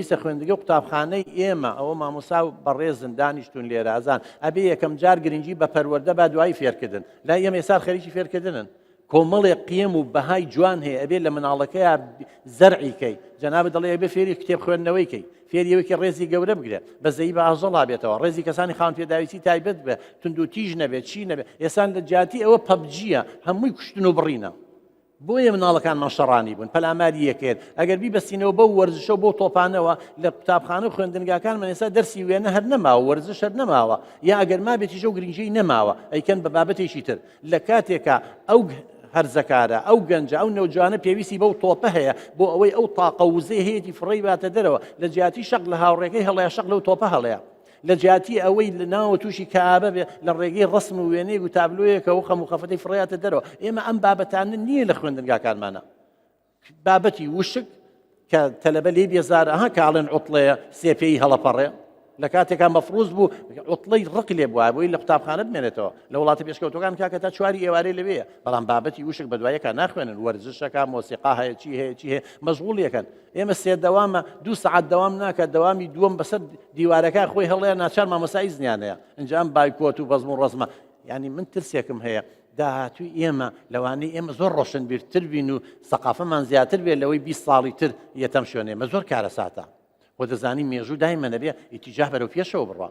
پێویستە خوێندنگە و قوتابخانەی ئێمە ئەوە مامۆستا و بەڕێزن دانیشتون لێرازان ئەبێ یەکەم جار گرنگی بە پەروەردە با دوایی فێرکردن لا ئێمە ئێستا خەریکی فێرکردنن کۆمەڵێک قیم و بەهای جوان هەیە ئەبێ لە مناڵەکەیە زەرعیکەی جەنابەت دەڵێ ئەبێ فێری کتێب خوێندنەوەیکەی فێریەوەیکی ڕێزی گەورە بگرێت بەزەیی بە ئاژەڵا بێتەوە ڕێزی کەسانی خاوەن پێداویستی تایبەت بێ تونند و تیژ نەبێت چی نەبێت ئێستا لە جیاتی ئەوە پەبجیە هەمووی کوشتن و بڕینە بۆیە مناڵەکانمان شەڕانی بوون پەلاماری یەکێت ئەگەر بیبەستینەوە بەو وەرزشە بۆ تۆپانەوە لە قوتابخانە و خوێندنگاکانمان ئێستا دەرسی وێنە هەر نەماوە وەرزش هەر نەماوە یا ئەگەر ما بێتیژە و گرنگجەی نەماوە ئەیکەن بە بابەتێکی تر لە کاتێکە ئەو هەرزەکارە ئەو گەنجە ئەو نەوجوانە پێویستی بەو تۆپە هەیە بۆ ئەوەی ئەو تاقە وزەی هەیەی فڕی باتە دەرەوە لە جیاتی شەق لە هاوڕێکەی هەڵەیە شەق لەو تۆپە هەڵەیە لە جیاتی ئەوەی لە ناوە تووشی کابە بێ لە ڕێگەی ڕسم و وێنەیەک و تابلۆیەکە و خەم و خەفەتەی فڕیاتە دەرەوە ئێمە ئەم بابەتانە نییە لە خوێندنگاکانمانە بابەتی وشک کە تەلەبە لێ بێزارە ئەها کاڵێن عوتڵەیە سێپێی هەڵەپەڕێ لە کاتێکا مەفروض بوو عوتڵەی ڕق لێ بووە بۆی لە قوتابخانە بمێنێتەوە لە وڵاتی پێشکەوتەکان کاکە تا چواری ئێوارەی لەوەیە بەڵام بابەتی وشک بە دوایەکە ناخوێنن وەرزشەکە مۆسیقا هەیە چی هەیە چی هەیە مەشغوڵیەکەن ئێمە سێ دەوامە 2 سەعات دەوام ناکات دەوامی دووەم بەسەر دیوارەکە خۆی هەڵەیە ناچار مامۆستای زنیانەیە ئەنجا ئەم بایکۆت و بەزم و ڕەزمە یعنی من ترسێکم هەیە داهاتووی ئێمە لەوانەیە ئێمە زۆر ڕۆشنبیرتر بین و سەقافەمان زیاتر بێت لەوەی 20 ساڵی تر یەتەم شوێنێ ئێمە زۆر کارە ساتە بۆ دەزانی مێژوو دایمە نەبێ ئیتیجاه بەرەو پێشەوە بڕوا